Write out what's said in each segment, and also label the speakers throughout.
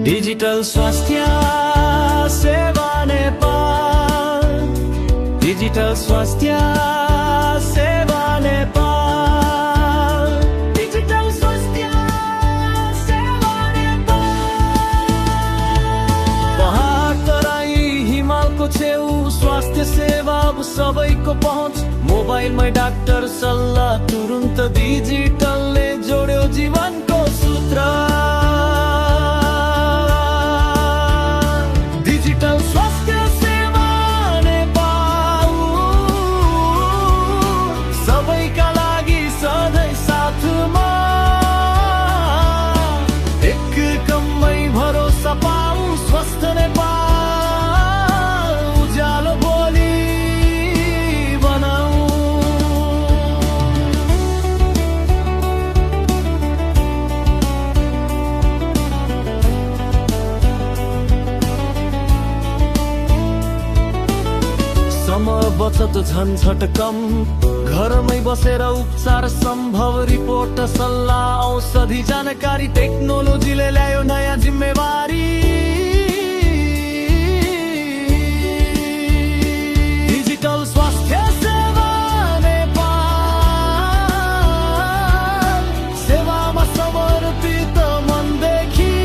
Speaker 1: Digital स्वास्थ्य सेवा Nepal, digital स्वास्थ्य सेवा नेपाल, डिजिटल स्वास्थ्य सेवा नेपाल। पहाड तराई हिमालको छेउ स्वास्थ्य सेवा सबैको पहुँच, मोबाइलमै डाक्टर सल्लाह तुरुन्त, डिजिटलले जोड्यो जीवनको सूत्र। डिजिटल स्वास्थ्य सेवा नेपाल सबैका लागि सधैँ साथमा, एक कममै भरोसा पाऊ स्वस्थ नेपाल, उज्यालो भोलि बनाऊ। समय बचत झन्झट कम, घरमै बसेर उपचार सम्भव, रिपोर्ट सल्लाह औषधि जानकारी, टेक्नोलोजीले ल्यायो नयाँ जिम्मेवारी। डिजिटल स्वास्थ्य सेवा नेपाल, सेवामा समर्पित मनदेखि,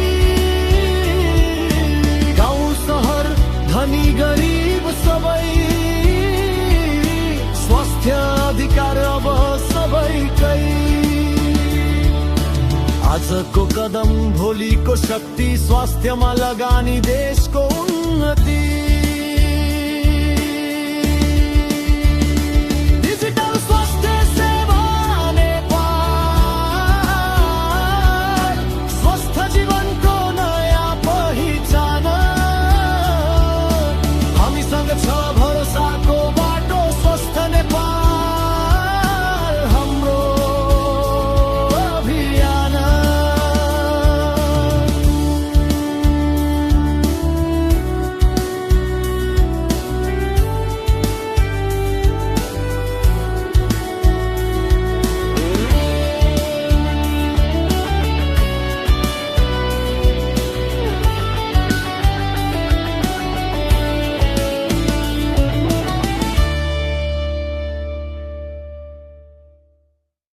Speaker 1: गाउँ सहर धनी गरिब सबै, स्वास्थ्य अधिकार अब सबैकै। आजको कदम भोलिको शक्ति, स्वास्थ्यमा लगानी देशको उन्नति।